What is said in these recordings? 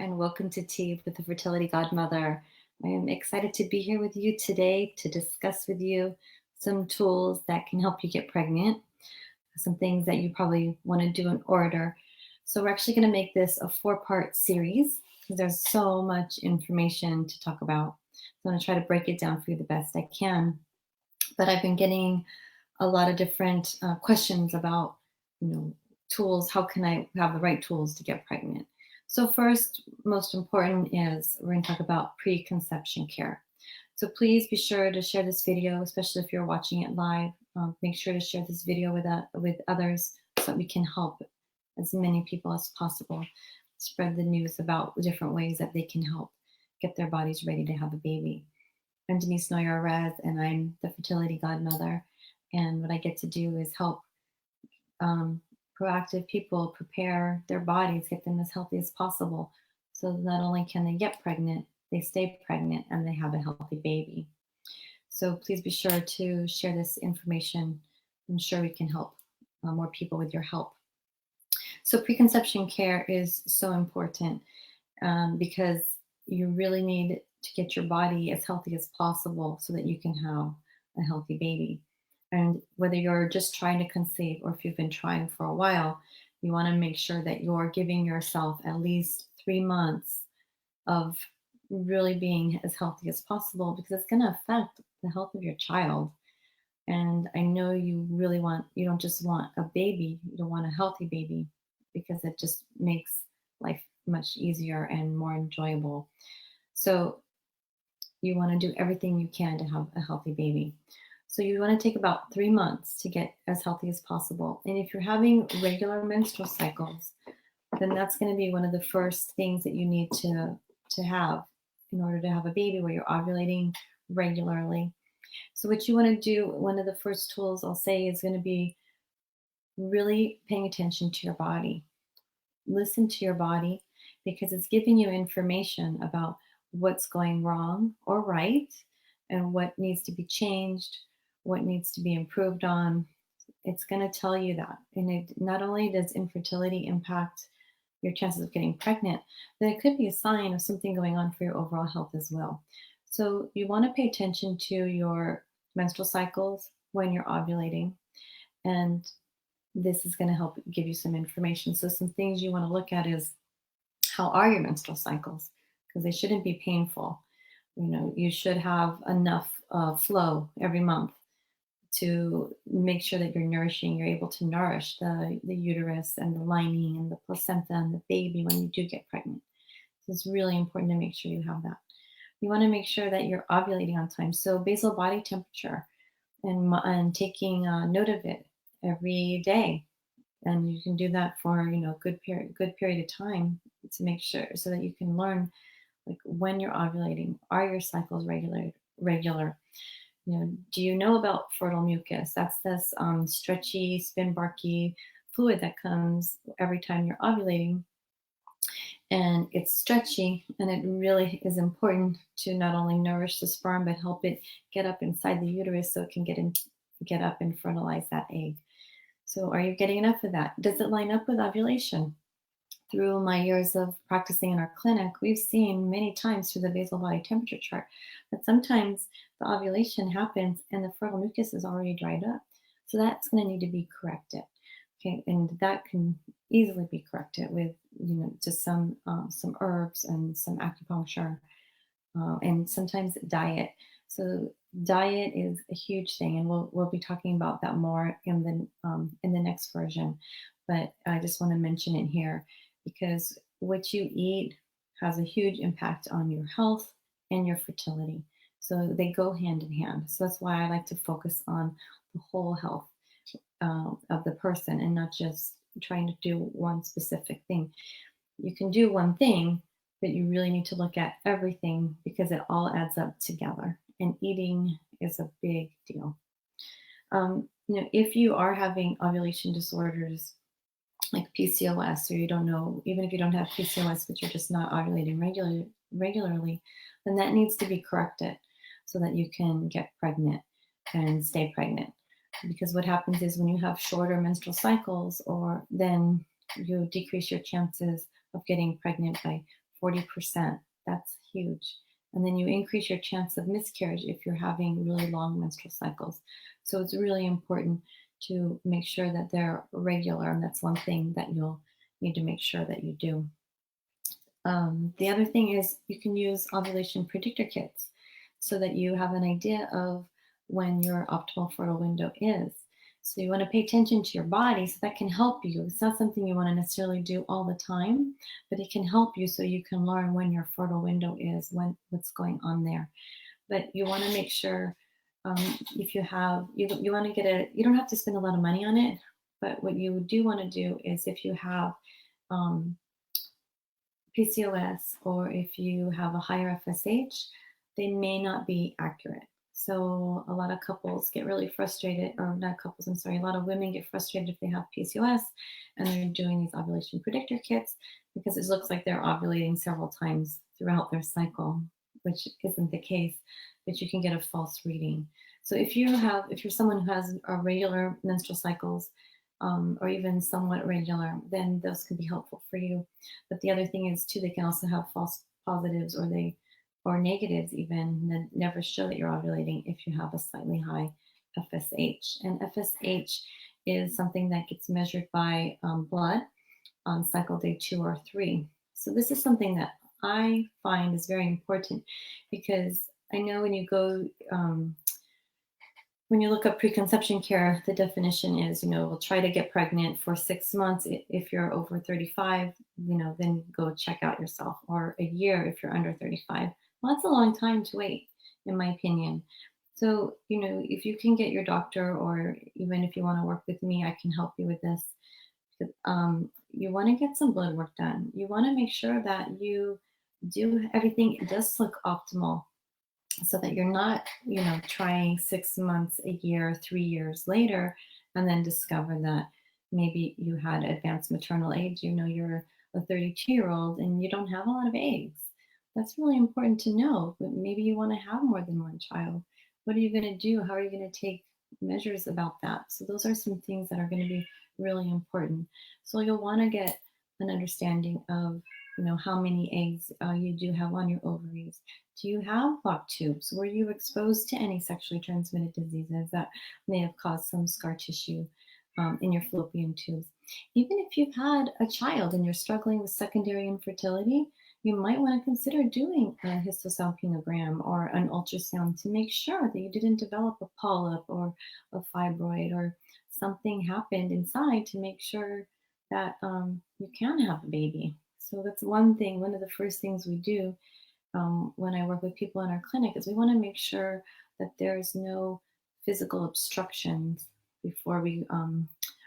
and welcome to Tea with the Fertility Godmother. I am excited to be here with you today to discuss with you some tools that can help you get pregnant, some things that you probably want to do in order. So, we're actually going to make this a 4-part series because there's so much information to talk about. So, I'm going to try to break it down for you the best I can. But I've been getting a lot of different questions about, tools. How can I have the right tools to get pregnant? So first, most important is we're going to talk about preconception care. So please be sure to share this video, especially if you're watching it live. Make sure to share this video with others so that we can help as many people as possible. Spread the news about the different ways that they can help get their bodies ready to have a baby. I'm Denise Noyer-Erez, and I'm the Fertility Godmother. And what I get to do is help proactive people prepare their bodies, get them as healthy as possible. So not only can they get pregnant, they stay pregnant and they have a healthy baby. So please be sure to share this information. I'm sure we can help more people with your help. So preconception care is so important because you really need to get your body as healthy as possible so that you can have a healthy baby. And whether you're just trying to conceive or if you've been trying for a while, you want to make sure that you're giving yourself at least 3 months of really being as healthy as possible, because it's going to affect the health of your child. And I know you don't just want a baby, you don't want a healthy baby, because it just makes life much easier and more enjoyable. So you want to do everything you can to have a healthy baby. So you want to take about 3 months to get as healthy as possible. And if you're having regular menstrual cycles, then that's going to be one of the first things that you need to have in order to have a baby, where you're ovulating regularly. So what you want to do, one of the first tools I'll say, is going to be really paying attention to your body. Listen to your body, because it's giving you information about what's going wrong or right, and what needs to be changed, what needs to be improved on. It's going to tell you that. And it not only does infertility impact your chances of getting pregnant, but it could be a sign of something going on for your overall health as well. So you want to pay attention to your menstrual cycles when you're ovulating. And this is going to help give you some information. So some things you want to look at is, how are your menstrual cycles? Because they shouldn't be painful. You should have enough flow every month to make sure that you're able to nourish the uterus and the lining and the placenta and the baby when you do get pregnant. So it's really important to make sure you have that. You want to make sure that you're ovulating on time. So basal body temperature, and taking note of it every day. And you can do that for a good period of time to make sure, so that you can learn, like, when you're ovulating, are your cycles regular? Do you know about fertile mucus? That's this stretchy, spin-barky fluid that comes every time you're ovulating. And it's stretchy, and it really is important to not only nourish the sperm, but help it get up inside the uterus so it can get up and fertilize that egg. So are you getting enough of that? Does it line up with ovulation? Through my years of practicing in our clinic, we've seen many times through the basal body temperature chart that sometimes the ovulation happens and the fertile mucus is already dried up. So that's going to need to be corrected. Okay, and that can easily be corrected with just some herbs and some acupuncture, and sometimes diet. So diet is a huge thing, and we'll be talking about that more in the next version. But I just want to mention it here, because what you eat has a huge impact on your health and your fertility. So they go hand in hand. So that's why I like to focus on the whole health of the person, and not just trying to do one specific thing. You can do one thing, but you really need to look at everything, because it all adds up together. And eating is a big deal. If you are having ovulation disorders like PCOS, or you don't know, even if you don't have PCOS, but you're just not ovulating regularly, then that needs to be corrected so that you can get pregnant and stay pregnant. Because what happens is, when you have shorter menstrual cycles, then you decrease your chances of getting pregnant by 40%. That's huge. And then you increase your chance of miscarriage if you're having really long menstrual cycles. So it's really important to make sure that they're regular, and that's one thing that you'll need to make sure that you do. The other thing is you can use ovulation predictor kits so that you have an idea of when your optimal fertile window is. So you want to pay attention to your body so that can help you. It's not something you want to necessarily do all the time, but it can help you so you can learn when your fertile window is, when what's going on there. But you want to make sure if you have you want to get a you don't have to spend a lot of money on it, but what you do want to do is if you have um, PCOS or if you have a higher FSH, they may not be accurate. So a lot of couples get really frustrated, or not couples, I'm sorry, a lot of women get frustrated if they have PCOS and they're doing these ovulation predictor kits because it looks like they're ovulating several times throughout their cycle, which isn't the case, but you can get a false reading. So if you're someone who has regular menstrual cycles, or even somewhat regular, then those can be helpful for you. But the other thing is too, they can also have false positives or negatives even that never show that you're ovulating if you have a slightly high FSH. And FSH is something that gets measured by blood on cycle day 2 or 3. So this is something that I find is very important because I know when you look up preconception care, the definition is, we'll try to get pregnant for 6 months. If you're over 35, then go check out yourself, or a year if you're under 35. Well, that's a long time to wait, in my opinion. So, if you can get your doctor, or even if you want to work with me, I can help you with this. You want to get some blood work done. You want to make sure that you do everything. It does look optimal, so that you're not, trying 6 months, a year, 3 years later, and then discover that maybe you had advanced maternal age. You're a 32-year-old and you don't have a lot of eggs. That's really important to know, but maybe you want to have more than one child. What are you going to do? How are you going to take measures about that? So those are some things that are going to be really important. So you'll want to get an understanding of how many eggs you do have on your ovaries. Do you have blocked tubes? Were you exposed to any sexually transmitted diseases that may have caused some scar tissue in your fallopian tubes? Even if you've had a child and you're struggling with secondary infertility, you might want to consider doing a histosalpingogram or an ultrasound to make sure that you didn't develop a polyp or a fibroid or something happened inside, to make sure that you can have a baby. So that's one of the first things we do when I work with people in our clinic, is we want to make sure that there's no physical obstructions before we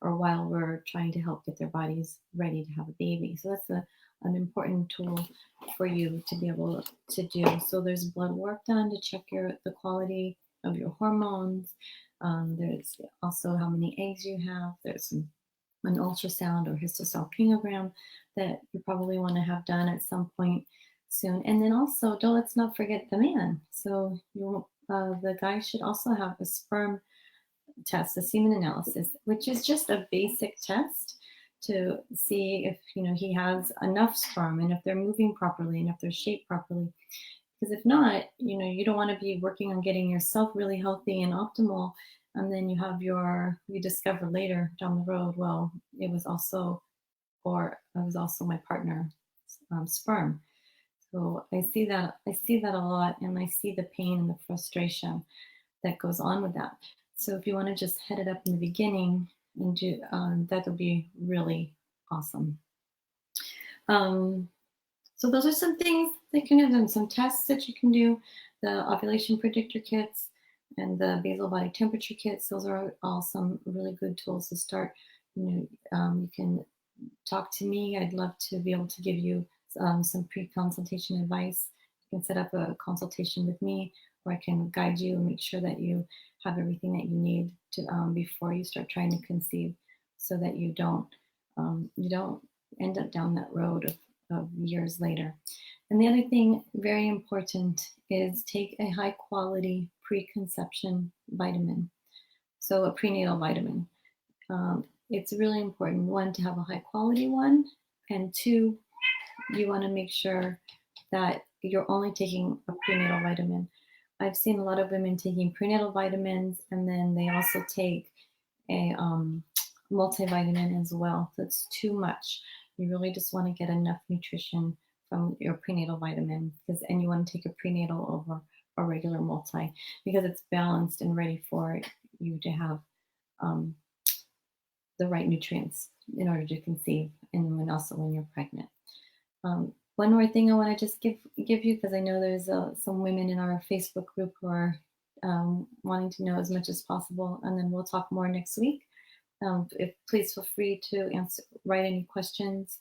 or while we're trying to help get their bodies ready to have a baby. So that's an important tool for you to be able to do. So there's blood work done to check the quality of your hormones. There's also how many eggs you have. There's an ultrasound or histosalpingogram that you probably want to have done at some point soon. And then also, let's not forget the man. So the guy should also have a sperm test, a semen analysis, which is just a basic test to see if he has enough sperm and if they're moving properly and if they're shaped properly. Because if not, you don't want to be working on getting yourself really healthy and optimal, and then you discover later down the road, well, it was also my partner's sperm. So I see that a lot, and I see the pain and the frustration that goes on with that. So if you want to just head it up in the beginning and do that'll be really awesome. So those are some things that can have, some tests that you can do. The ovulation predictor kits and the basal body temperature kits. Those are all some really good tools to start. You can talk to me. I'd love to be able to give you some pre-consultation advice. You can set up a consultation with me, where I can guide you and make sure that you have everything that you need to before you start trying to conceive, so that you don't end up down that road of years later. And the other thing, very important, is take a high quality preconception vitamin. So a prenatal vitamin. It's really important, one, to have a high quality one, and two, you want to make sure that you're only taking a prenatal vitamin. I've seen a lot of women taking prenatal vitamins, and then they also take a multivitamin as well. That's too much. You really just want to get enough nutrition from your prenatal vitamin, and you want to take a prenatal over a regular multi, because it's balanced and ready for you to have um, the right nutrients in order to conceive, and also when you're pregnant. One more thing I want to just give you, because I know there's some women in our Facebook group who are wanting to know as much as possible, and then we'll talk more next week. Please feel free to write any questions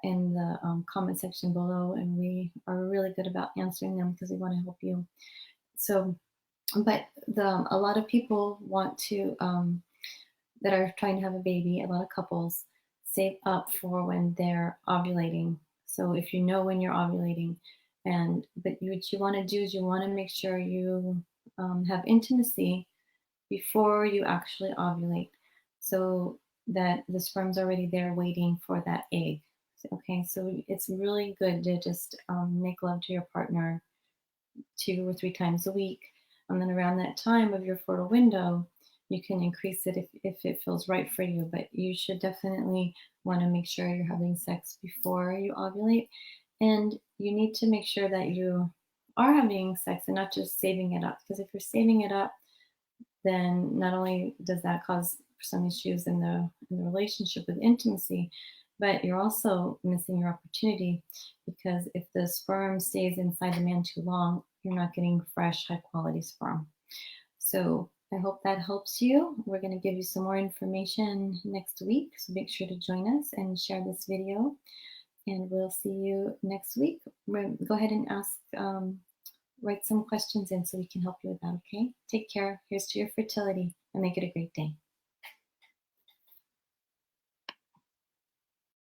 in the comment section below, and we are really good about answering them because we want to help you. So, but a lot of people want to that are trying to have a baby. A lot of couples save up for when they're ovulating. So if you know when you're ovulating, but what you want to do is you want to make sure you have intimacy before you actually ovulate, so that the sperm's already there waiting for that egg. Okay, so it's really good to just make love to your partner 2 or 3 times a week, and then around that time of your fertile window, you can increase it if it feels right for you. But you should definitely want to make sure you're having sex before you ovulate, and you need to make sure that you are having sex and not just saving it up, because if you're saving it up, then not only does that cause some issues in the relationship with intimacy, but you're also missing your opportunity, because if the sperm stays inside the man too long, you're not getting fresh, high quality sperm. So I hope that helps you. We're going to give you some more information next week, so make sure to join us and share this video, and we'll see you next week. Go ahead and write some questions in so we can help you with that, okay? Take care. Here's to your fertility, and make it a great day.